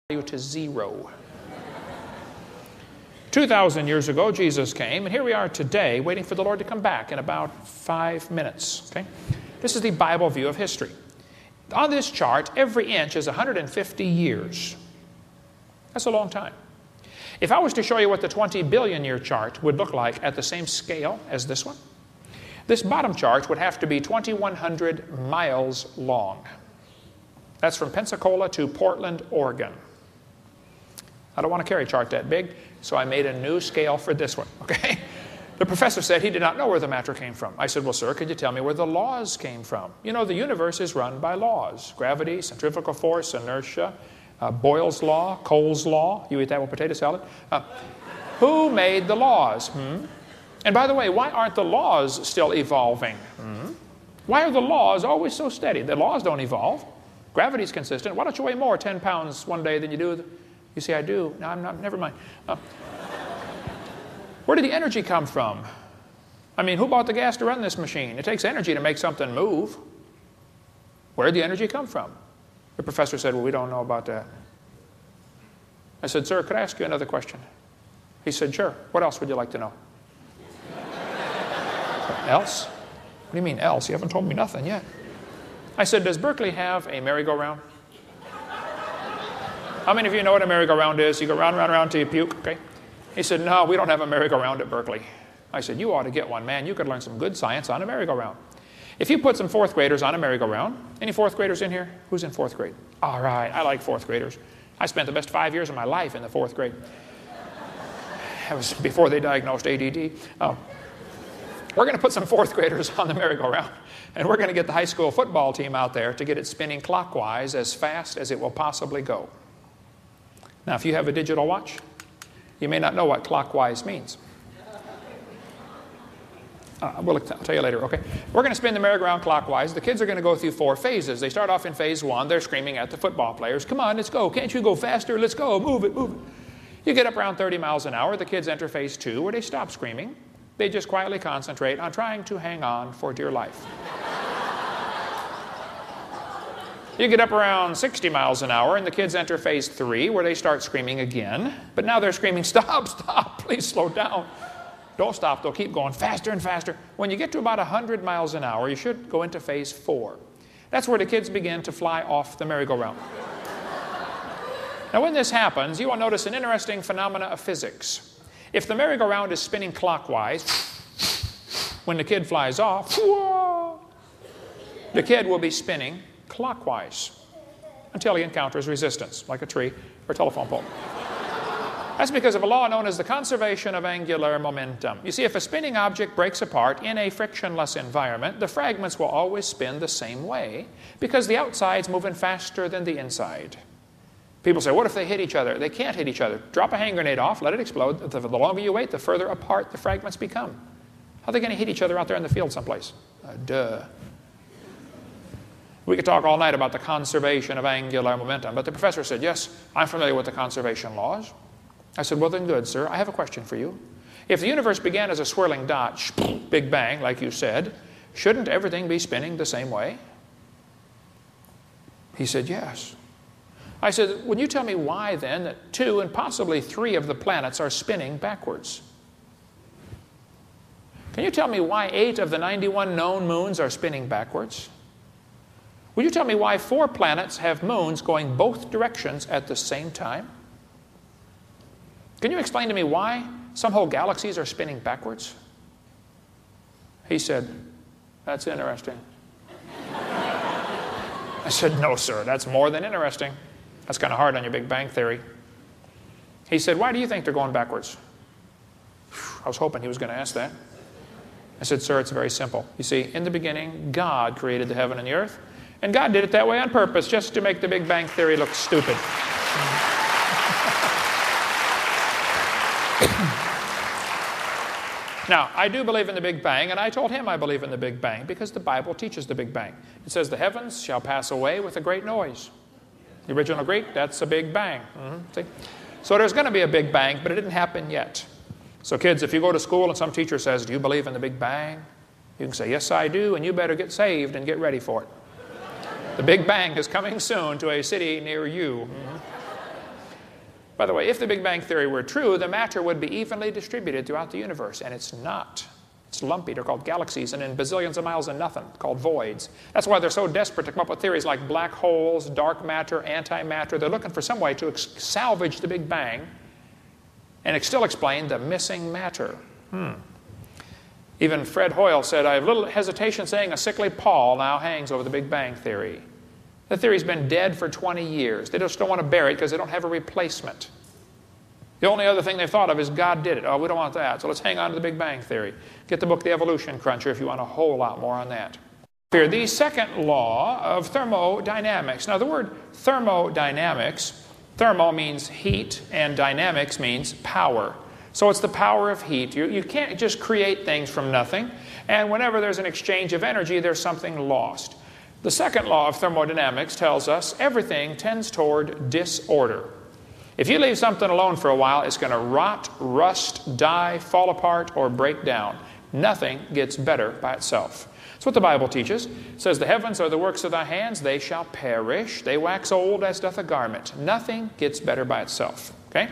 to 0. 2,000 years ago, Jesus came, and here we are today waiting for the Lord to come back in about 5 minutes. Okay? This is the Bible view of history. On this chart, every inch is 150 years. That's a long time. If I was to show you what the 20 billion year chart would look like at the same scale as this one, this bottom chart would have to be 2,100 miles long. That's from Pensacola to Portland, Oregon. I don't want to carry a chart that big, so I made a new scale for this one, okay? The professor said he did not know where the matter came from. I said, well, sir, could you tell me where the laws came from? You know, the universe is run by laws. Gravity, centrifugal force, inertia, Boyle's law, Cole's law. You eat that with potato salad? Who made the laws? And by the way, why aren't the laws still evolving? Why are the laws always so steady? The laws don't evolve. Gravity's consistent. Why don't you weigh more 10 pounds one day than you do? You see, I do. No, I'm not. Never mind. Where did the energy come from? I mean, who bought the gas to run this machine? It takes energy to make something move. Where did the energy come from? The professor said, well, we don't know about that. I said, sir, could I ask you another question? He said, sure. What else would you like to know? Else? What do you mean else? You haven't told me nothing yet. I said, does Berkeley have a merry-go-round? How many of you know what a merry-go-round is? You go round, round, round till you puke, okay? He said, no, we don't have a merry-go-round at Berkeley. I said, you ought to get one, man. You could learn some good science on a merry-go-round. If you put some fourth graders on a merry-go-round, any fourth graders in here? Who's in fourth grade? All right, I like fourth graders. I spent the best 5 years of my life in the fourth grade. That was before they diagnosed ADD. We're going to put some fourth graders on the merry-go-round, and we're going to get the high school football team out there to get it spinning clockwise as fast as it will possibly go. Now, if you have a digital watch, you may not know what clockwise means. I'll tell you later, okay? We're going to spin the merry-go-round clockwise. The kids are going to go through 4 phases. They start off in phase 1. They're screaming at the football players, come on, let's go. Can't you go faster? Let's go. Move it, move it. You get up around 30 miles an hour. The kids enter phase 2, where they stop screaming. They just quietly concentrate on trying to hang on for dear life. You get up around 60 miles an hour, and the kids enter phase 3, where they start screaming again. But now they're screaming, stop, stop, please slow down. Don't stop, they'll keep going faster and faster. When you get to about 100 miles an hour, you should go into phase 4. That's where the kids begin to fly off the merry-go-round. Now, when this happens, you will notice an interesting phenomena of physics. If the merry-go-round is spinning clockwise, when the kid flies off, the kid will be spinning clockwise until he encounters resistance, like a tree or a telephone pole. That's because of a law known as the conservation of angular momentum. You see, if a spinning object breaks apart in a frictionless environment, the fragments will always spin the same way because the outside's moving faster than the inside. People say, what if they hit each other? They can't hit each other. Drop a hand grenade off, let it explode. The longer you wait, the further apart the fragments become. How are they going to hit each other out there in the field someplace? Duh. We could talk all night about the conservation of angular momentum, but the professor said, yes, I'm familiar with the conservation laws. I said, well then good, sir. I have a question for you. If the universe began as a swirling dot, Big Bang, like you said, shouldn't everything be spinning the same way? He said, yes. I said, would you tell me why then that 2 and possibly 3 of the planets are spinning backwards? Can you tell me why 8 of the 91 known moons are spinning backwards? Would you tell me why 4 planets have moons going both directions at the same time? Can you explain to me why some whole galaxies are spinning backwards? He said, that's interesting. I said, no, sir, that's more than interesting. That's kind of hard on your Big Bang theory. He said, why do you think they're going backwards? I was hoping he was going to ask that. I said, sir, it's very simple. You see, in the beginning, God created the heaven and the earth. And God did it that way on purpose, just to make the Big Bang theory look stupid. Now, I do believe in the Big Bang, and I told him I believe in the Big Bang because the Bible teaches the Big Bang. It says the heavens shall pass away with a great noise. The original Greek, that's a Big Bang. See? So there's going to be a Big Bang, but it didn't happen yet. So kids, if you go to school and some teacher says, do you believe in the Big Bang? You can say, yes, I do, and you better get saved and get ready for it. The Big Bang is coming soon to a city near you. By the way, if the Big Bang Theory were true, the matter would be evenly distributed throughout the universe, and it's not. It's lumpy. They're called galaxies, and in bazillions of miles of nothing, called voids. That's why they're so desperate to come up with theories like black holes, dark matter, antimatter. They're looking for some way to salvage the Big Bang and still explain the missing matter. Even Fred Hoyle said, I have little hesitation saying a sickly pall now hangs over the Big Bang Theory. The theory's been dead for 20 years. They just don't want to bury it because they don't have a replacement. The only other thing they've thought of is God did it. Oh, we don't want that, so let's hang on to the Big Bang Theory. Get the book The Evolution Cruncher if you want a whole lot more on that. Here, the second law of thermodynamics. Now, the word thermodynamics, thermo means heat, and dynamics means power. So it's the power of heat. You can't just create things from nothing. And whenever there's an exchange of energy, there's something lost. The second law of thermodynamics tells us everything tends toward disorder. If you leave something alone for a while, it's going to rot, rust, die, fall apart, or break down. Nothing gets better by itself. That's what the Bible teaches. It says, the heavens are the works of thy hands. They shall perish. They wax old as doth a garment. Nothing gets better by itself. Okay?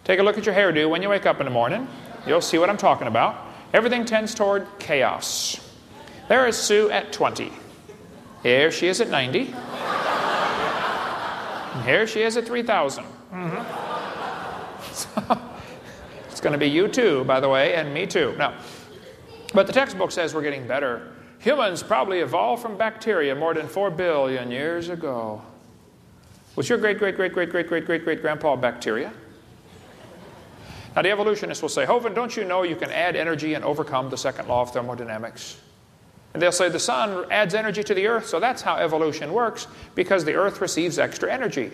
Take a look at your hairdo when you wake up in the morning. You'll see what I'm talking about. Everything tends toward chaos. There is Sue at 20. Here she is at 90. And here she is at 3,000. So, it's going to be you too, by the way, and me too. Now, but the textbook says we're getting better. Humans probably evolved from bacteria more than 4 billion years ago. Was your great-great-great-great-great-great-great-great-grandpa bacteria? Now, the evolutionists will say, Hovind, don't you know you can add energy and overcome the second law of thermodynamics? And they'll say the sun adds energy to the earth, so that's how evolution works, because the earth receives extra energy.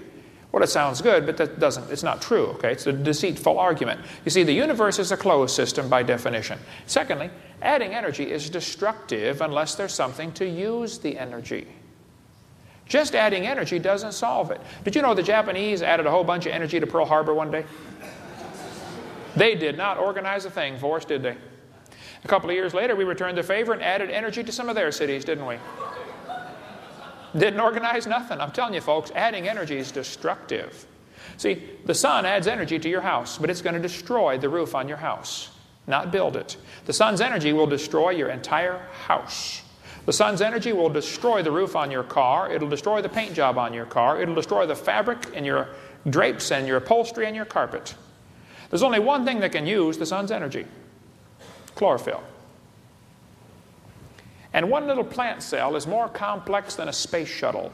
Well, it sounds good, but that doesn't, it's not true, okay? It's a deceitful argument. You see, the universe is a closed system by definition. Secondly, adding energy is destructive unless there's something to use the energy. Just adding energy doesn't solve it. Did you know the Japanese added a whole bunch of energy to Pearl Harbor one day? They did not organize a thing for us, did they? A couple of years later, we returned the favor and added energy to some of their cities, didn't we? Didn't organize nothing. I'm telling you, folks, adding energy is destructive. See, the sun adds energy to your house, but it's going to destroy the roof on your house, not build it. The sun's energy will destroy your entire house. The sun's energy will destroy the roof on your car. It'll destroy the paint job on your car. It'll destroy the fabric in your drapes and your upholstery and your carpet. There's only one thing that can use the sun's energy: chlorophyll. And one little plant cell is more complex than a space shuttle.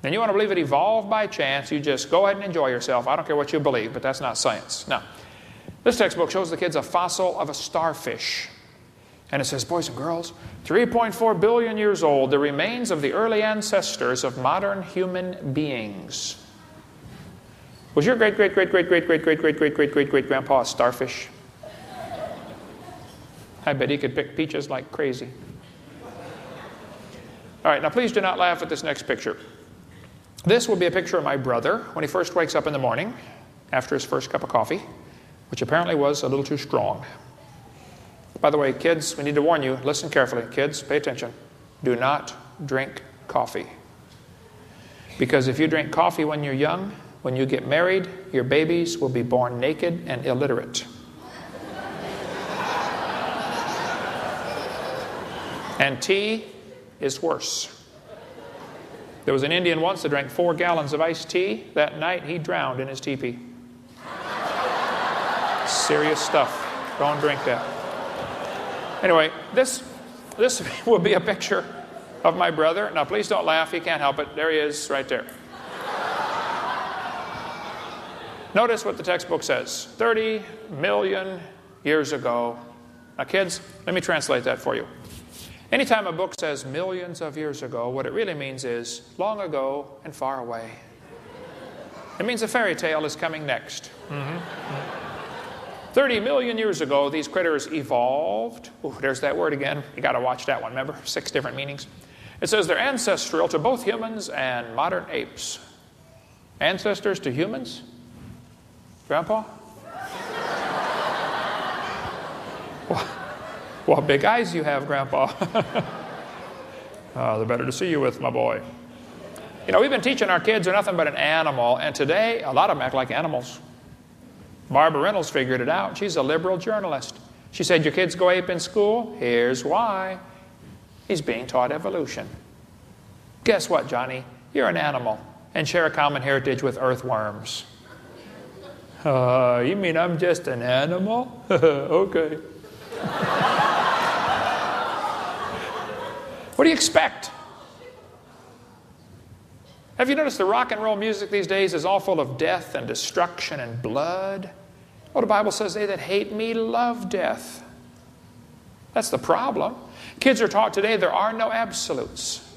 And you want to believe it evolved by chance, you just go ahead and enjoy yourself. I don't care what you believe, but that's not science. Now, this textbook shows the kids a fossil of a starfish. And it says, boys and girls, 3.4 billion years old, the remains of the early ancestors of modern human beings. Was your great-great-great-great-great-great-great-great-great-great-great-grandpa a starfish? I bet he could pick peaches like crazy. All right, now please do not laugh at this next picture. This will be a picture of my brother when he first wakes up in the morning after his first cup of coffee, which apparently was a little too strong. By the way, kids, we need to warn you, listen carefully. Kids, pay attention. Do not drink coffee. Because if you drink coffee when you're young, when you get married, your babies will be born naked and illiterate. And tea is worse. There was an Indian once that drank 4 gallons of iced tea. That night, he drowned in his teepee. Serious stuff. Don't drink that. Anyway, this will be a picture of my brother. Now, please don't laugh. He can't help it. There he is, right there. Notice what the textbook says. 30 million years ago. Now, kids, let me translate that for you. Anytime a book says millions of years ago, what it really means is long ago and far away. It means a fairy tale is coming next. 30 million years ago, these critters evolved. Ooh, there's that word again. You got to watch that one, remember? 6 different meanings. It says they're ancestral to both humans and modern apes. Ancestors to humans? Grandpa? What big eyes you have, Grandpa. The better to see you with, my boy. You know, we've been teaching our kids they're nothing but an animal, and today a lot of them act like animals. Barbara Reynolds figured it out. She's a liberal journalist. She said, your kids go ape in school? Here's why. He's being taught evolution. Guess what, Johnny? You're an animal and share a common heritage with earthworms. You mean I'm just an animal? Okay. What do you expect? Have you noticed the rock and roll music these days is all full of death and destruction and blood? Well, the Bible says they that hate me love death. That's the problem. Kids are taught today there are no absolutes.